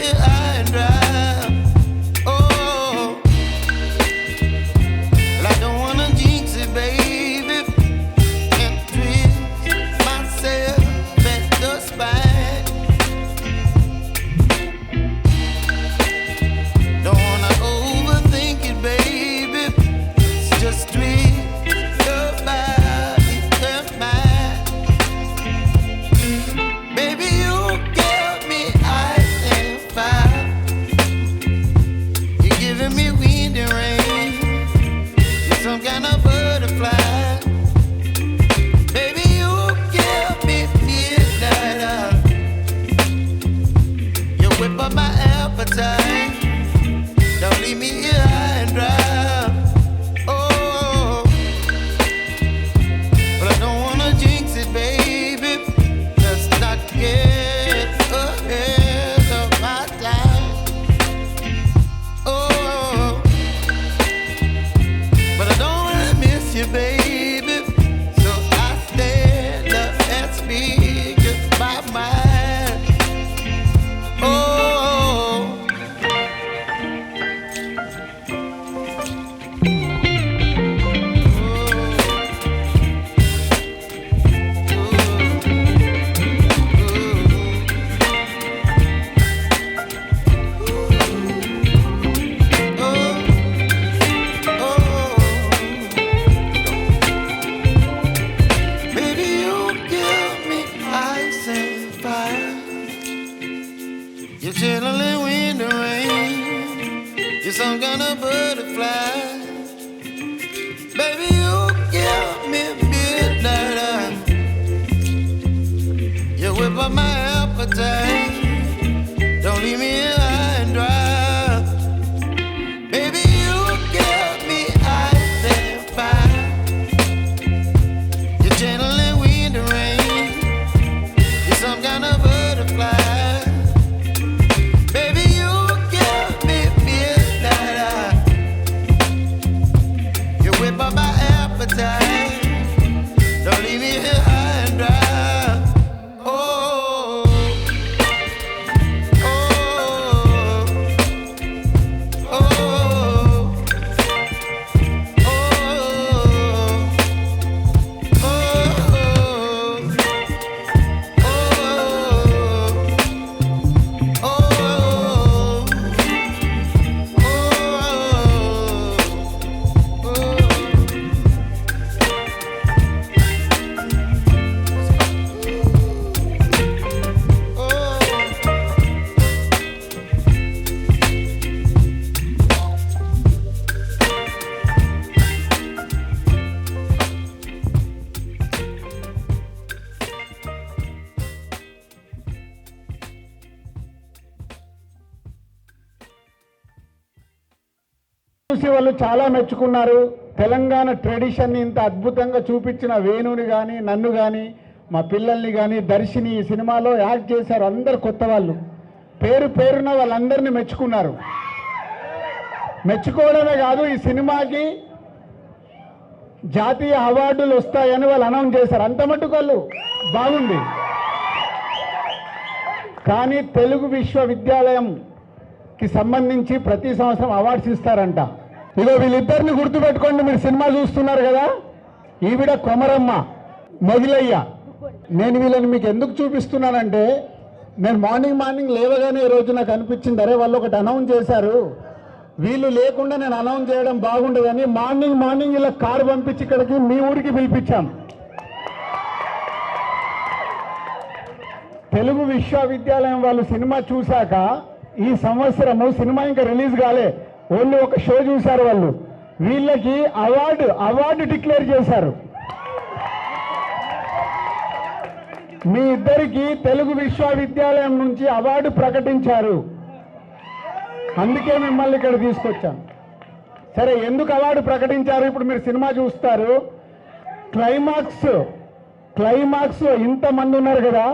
here high and dry. Oh, well, I don't wanna jinx it, baby, and twist myself at the spine. Don't wanna overthink it, baby. It's just twist your body and mine. Baby, you give me ice and fire. You're giving me wind and rain. You're some kind of butterfly. Baby, you give me midnight. You whip up my appetite. Don't leave me here high and dry. Oh, but I don't wanna jinx it, baby. Let's not get ahead of my time. Oh, but I don't wanna miss you, baby. So I stand up and speak just my mind. Oh. Baby, you give me ice and fire. You're channeling wind and rain. You're some kind of butterfly. Baby, you give me midnight. You whip up my appetite. Don't leave me here high and dry. Baby, you give me ice and fire. You're channeling wind and rain. You're some kind of butterfly. Baby, you give me midnight. You whip up my appetite. Don't leave me here high and dry. Oh, oh, oh, oh, చూసి వాళ్ళు చాలా మెచ్చుకున్నారు. తెలంగాణ ట్రెడిషన్ని ఇంత అద్భుతంగా చూపించిన వేణుని కానీ నన్ను కానీ మా పిల్లల్ని కానీ దర్శిని ఈ సినిమాలో యాక్ట్ చేశారు. అందరు కొత్త వాళ్ళు పేరు పేరున వాళ్ళందరినీ మెచ్చుకున్నారు. మెచ్చుకోవడమే కాదు, ఈ సినిమాకి జాతీయ అవార్డులు వస్తాయని వాళ్ళు అనౌన్స్ చేశారు. అంత మట్టుకు వాళ్ళు బాగుంది. కానీ తెలుగు విశ్వవిద్యాలయంకి సంబంధించి ప్రతి సంవత్సరం అవార్డ్స్ ఇస్తారంట. ఇదో వీళ్ళిద్దరిని గుర్తుపెట్టుకోండి. మీరు సినిమా చూస్తున్నారు కదా, ఈవిడ కొమరమ్మ, మొగిలయ్య. నేను వీళ్ళని మీకు ఎందుకు చూపిస్తున్నానంటే, నేను మార్నింగ్ లేవగానే ఈరోజు నాకు అనిపించింది, అరే వాళ్ళు ఒకటి అనౌన్స్ చేశారు, వీళ్ళు లేకుండా నేను అనౌన్స్ చేయడం బాగుండదని మార్నింగ్ ఇలా కారు పంపించి ఇక్కడికి మీ ఊరికి పిలిపించాం. తెలుగు విశ్వవిద్యాలయం వాళ్ళు సినిమా చూశాక ఈ సంవత్సరము సినిమా ఇంకా రిలీజ్ కాలే, ఓన్లీ ఒక షో చూశారు వాళ్ళు. వీళ్ళకి అవార్డు డిక్లేర్ చేశారు. మీ ఇద్దరికి తెలుగు విశ్వవిద్యాలయం నుంచి అవార్డు ప్రకటించారు. అందుకే మిమ్మల్ని ఇక్కడ తీసుకొచ్చాం. సరే, ఎందుకు అవార్డు ప్రకటించారు ఇప్పుడు మీరు సినిమా చూస్తారు. క్లైమాక్స్ ఇంతమంది ఉన్నారు కదా,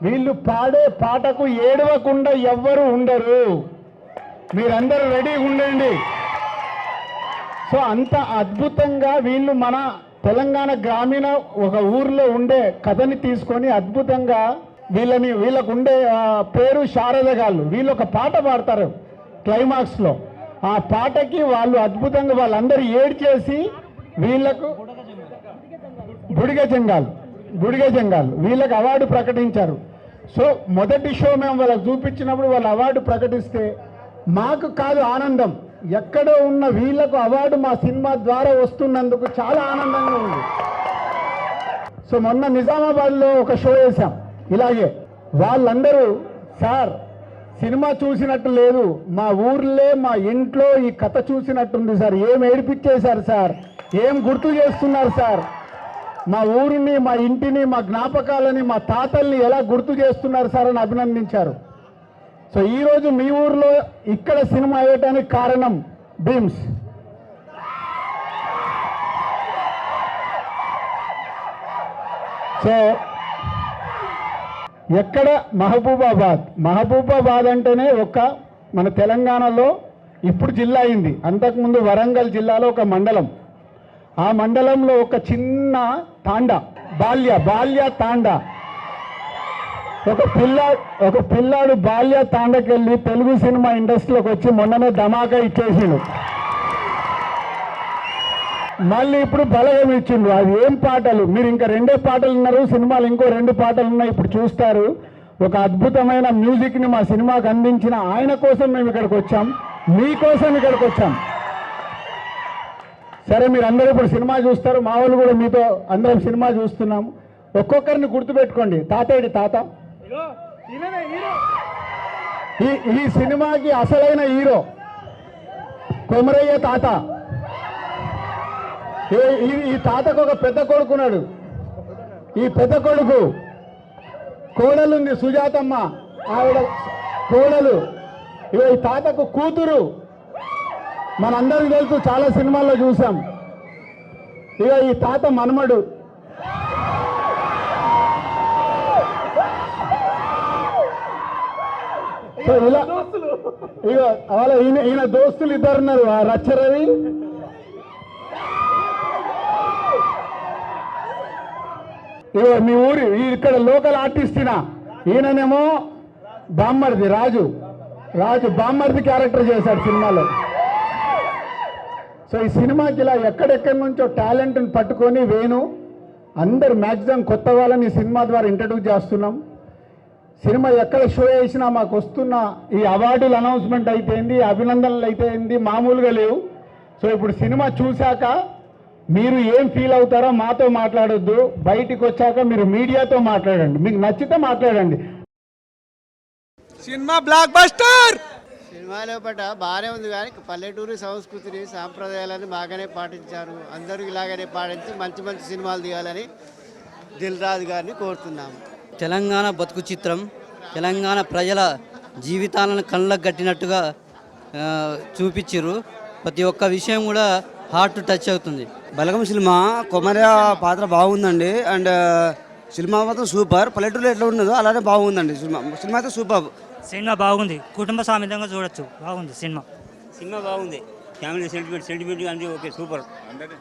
వీళ్ళు పాడే పాటకు ఏడవకుండా ఎవ్వరు ఉండరు. మీరందరూ రెడీగా ఉండండి. సో అంత అద్భుతంగా వీళ్ళు మన తెలంగాణ గ్రామీణ ఒక ఊర్లో ఉండే కథని తీసుకొని అద్భుతంగా వీళ్ళకు ఉండే పేరు శారద గాళ్ళు. వీళ్ళు ఒక పాట పాడతారు క్లైమాక్స్లో. ఆ పాటకి వాళ్ళు అద్భుతంగా వాళ్ళందరూ ఏడ్చేసి వీళ్ళకు బుడిగ జంగాల్ వీళ్ళకి అవార్డు ప్రకటించారు. సో మొదటి షో మేము వాళ్ళకి చూపించినప్పుడు వాళ్ళు అవార్డు ప్రకటిస్తే మాకు కాదు ఆనందం, ఎక్కడో ఉన్న వీళ్ళకు అవార్డు మా సినిమా ద్వారా వస్తున్నందుకు చాలా ఆనందంగా ఉంది. సో మొన్న నిజామాబాద్లో ఒక షో వేసాం ఇలాగే. వాళ్ళందరూ సార్ సినిమా చూసినట్టు లేదు, మా ఊర్లే మా ఇంట్లో ఈ కథ చూసినట్టుంది సార్, ఏం ఏడిపించేశారు సార్, ఏం గుర్తు చేస్తున్నారు సార్, మా ఊరిని మా ఇంటిని మా జ్ఞాపకాలని మా తాతల్ని ఎలా గుర్తు చేస్తున్నారు సార్ అని అభినందించారు. సో ఈరోజు మీ ఊర్లో ఇక్కడ సినిమా వేయటానికి కారణం భీమ్స్. సో ఎక్కడ మహబూబాబాద్ అంటేనే మన తెలంగాణలో ఇప్పుడు జిల్లా అయింది. అంతకుముందు వరంగల్ జిల్లాలో ఒక మండలం. ఆ మండలంలో ఒక చిన్న తాండా, బాల్య తాండా. ఒక పిల్లాడు బాల్య తాండకి వెళ్ళి తెలుగు సినిమా ఇండస్ట్రీలోకి వచ్చి మొన్ననే ధమాకా ఇచ్చేసిండు. మళ్ళీ ఇప్పుడు బలగం ఇచ్చిండు. అది ఏం పాటలు, మీరు ఇంకా 2 పాటలు ఉన్నారు, సినిమాలు ఇంకో 2 పాటలు ఉన్నాయి, ఇప్పుడు చూస్తారు. ఒక అద్భుతమైన మ్యూజిక్ని మా సినిమాకి అందించిన ఆయన కోసం మేము ఇక్కడికి వచ్చాం, మీకోసం ఇక్కడికి వచ్చాం. సరే మీరు అందరూ ఇప్పుడు సినిమా చూస్తారు, మా వాళ్ళు కూడా మీతో అందరం సినిమా చూస్తున్నాం. ఒక్కొక్కరిని గుర్తుపెట్టుకోండి. తాత ఈ సినిమాకి అసలైన హీరో కొమరయ్య తాత. ఈ తాతకు ఒక పెద్ద కొడుకున్నాడు. ఈ పెద్ద కొడుకు కోడలుంది సుజాతమ్మ, ఆవిడ కోడలు. ఈ తాతకు కూతురు మనందరికీ తెలుసు, చాలా సినిమాల్లో చూసాం. ఈ తాత మనమడు. సో ఇలా వాళ్ళ ఈయన దోస్తులు 2 ఉన్నారు, ఆ రచ్చరవి. మీ ఊరి ఇక్కడ లోకల్ ఆర్టిస్టినా, ఈయననేమో బామ్మర్ది రాజు బామ్మర్ది క్యారెక్టర్ చేశాడు సినిమాలో. సో ఈ సినిమాకి ఇలా ఎక్కడెక్కడి నుంచో టాలెంట్ని పట్టుకొని అందరు మ్యాక్సిమం కొత్త వాళ్ళని ఈ సినిమా ద్వారా ఇంట్రడ్యూస్ చేస్తున్నాం. సినిమా ఎక్కడ షో చేసినా మాకు వస్తున్న ఈ అవార్డులు అనౌన్స్మెంట్ అయిపోయింది, అభినందనలు అయిపోయింది, మామూలుగా లేవు. సో ఇప్పుడు సినిమా చూశాక మీరు ఏం ఫీల్ అవుతారో మాతో మాట్లాడొద్దు, బయటికి వచ్చాక మీరు మీడియాతో మాట్లాడండి, మీకు నచ్చితే మాట్లాడండి. Cinema block buster. సినిమాలో పట్ల బాగానే ఉంది, కానీ పల్లెటూరి సంస్కృతిని సాంప్రదాయాలను బాగానే పాటించారు. అందరూ ఇలాగనే పాటించి మంచి మంచి సినిమాలు తీయాలని దిల్ రాజు గారిని కోరుతున్నాము. తెలంగాణ బతుకు చిత్రం తెలంగాణ ప్రజల జీవితాలను కళ్ళకు కట్టినట్టుగా చూపించారు. ప్రతి ఒక్క విషయం కూడా హార్ట్ టచ్ అవుతుంది. బలగం సినిమా కొమర పాత్ర బాగుందండి. అండ్ సినిమా మాత్రం సూపర్. పల్లెటూరులో ఎట్లా ఉన్నదో అలానే బాగుందండి. సినిమా అయితే సూపర్. సినిమా బాగుంది, కుటుంబ సమేతంగా చూడొచ్చు, బాగుంది సినిమా బాగుంది. ఫ్యామిలీ సెంటిమెంట్ అంటే ఓకే సూపర్.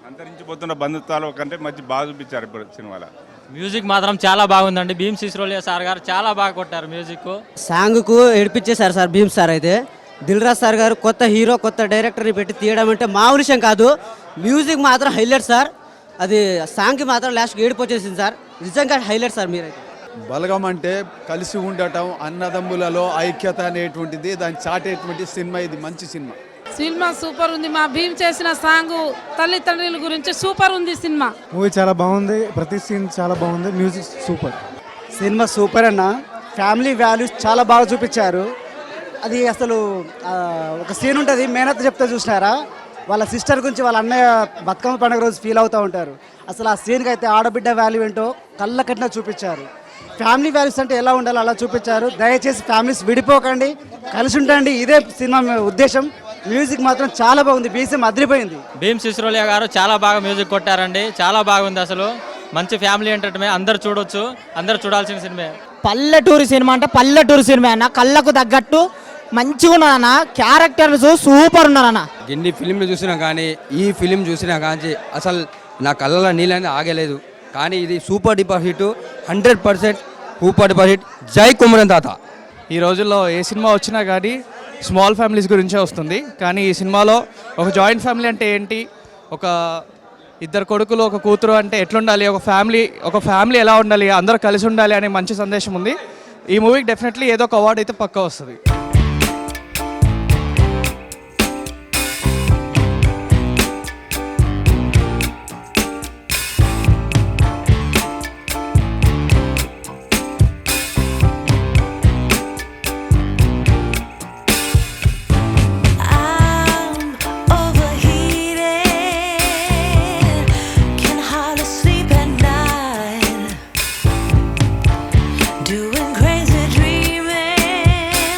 అంతరించిపోతున్న బంధుత్వాల కంటే మంచి బాగా చూపించారు ఇప్పుడు సినిమాలో. మ్యూజిక్ మాత్రం చాలా బాగుందండి. భీమ్ సిస్రోలియా సార్ గారు చాలా బాగా కొట్టారు మ్యూజిక్. సాంగ్కు ఏడిపించేశారు సార్ భీమ్ సార్. అయితే దిల్ రాజు సార్ గారు కొత్త హీరో కొత్త డైరెక్టర్ని పెట్టి తీయడం అంటే మామూలు విషయం కాదు. మ్యూజిక్ మాత్రం హైలైట్ సార్. అది సాంగ్కి మాత్రం లాస్ట్కి ఏడిపోచేసింది సార్. నిజంగా హైలైట్ సార్. మీరైతే బలగం అంటే కలిసి ఉండటం, అన్నదమ్ములలో ఐక్యత అనేటువంటిది దాన్ని చాటేటువంటి సినిమా. ఇది మంచి సినిమా సూపర్ ఉంది. మా భీమ్ చేసిన సాంగ్ తల్లిదండ్రుల గురించి సూపర్ ఉంది. సినిమా మూవీ చాలా బాగుంది, ప్రతి సీన్ చాలా బాగుంది, మ్యూజిక్ సూపర్. సినిమా సూపర్ అన్న. ఫ్యామిలీ వాల్యూస్ చాలా బాగా చూపించారు. అది అసలు ఒక సీన్ ఉంటుంది, మేనత్ చెప్తే చూసినారా, వాళ్ళ సిస్టర్ గురించి వాళ్ళ అన్నయ్య బతుకమ్మ పండుగ రోజు ఫీల్ అవుతూ ఉంటారు. అసలు ఆ సీన్కి అయితే ఆడబిడ్డ వాల్యూ ఏంటో కళ్ళ కట్టినా చూపించారు. ఫ్యామిలీ వాల్యూస్ అంటే ఎలా ఉండాలో అలా చూపించారు. దయచేసి ఫ్యామిలీస్ విడిపోకండి, కలిసి ఉండండి, ఇదే సినిమా ఉద్దేశం. మ్యూజిక్ మాత్రం చాలా బాగుంది, బీసీఎం అదిరిపోయింది. భీమ్ సిస్రోలియా గారు చాలా బాగా మ్యూజిక్ కొట్టారండి, చాలా బాగుంది. అసలు మంచి ఫ్యామిలీ ఎంటర్టైన్మెంట్, అందరు చూడొచ్చు, అందరు చూడాల్సిన సినిమా. పల్లెటూరి సినిమా అంటే పల్లెటూరి సినిమా అన్న, కళ్ళకు తగ్గట్టు మంచిగా ఉన్నారన్న, క్యారెక్టర్స్ సూపర్ ఉన్నారన్న. ఎన్ని ఫిలింలు చూసినా కానీ ఈ ఫిలిం చూసినా కానీ అసలు నా కళ్ళలో నీళ్ళని ఆగలేదు. కానీ ఇది సూపర్ డూపర్ హిట్, 100% ఊపాటి పర్హిట్. జై కుమరం తాత. ఈ రోజుల్లో ఏ సినిమా వచ్చినా కానీ స్మాల్ ఫ్యామిలీస్ గురించే వస్తుంది. కానీ ఈ సినిమాలో ఒక జాయింట్ ఫ్యామిలీ అంటే ఏంటి, ఒక ఇద్దరు కొడుకులు ఒక కూతురు అంటే ఎట్లుండాలి, ఒక ఫ్యామిలీ ఎలా ఉండాలి, అందరూ కలిసి ఉండాలి అనే మంచి సందేశం ఉంది. ఈ మూవీకి డెఫినెట్లీ ఏదో ఒక అవార్డు అయితే పక్కా వస్తుంది.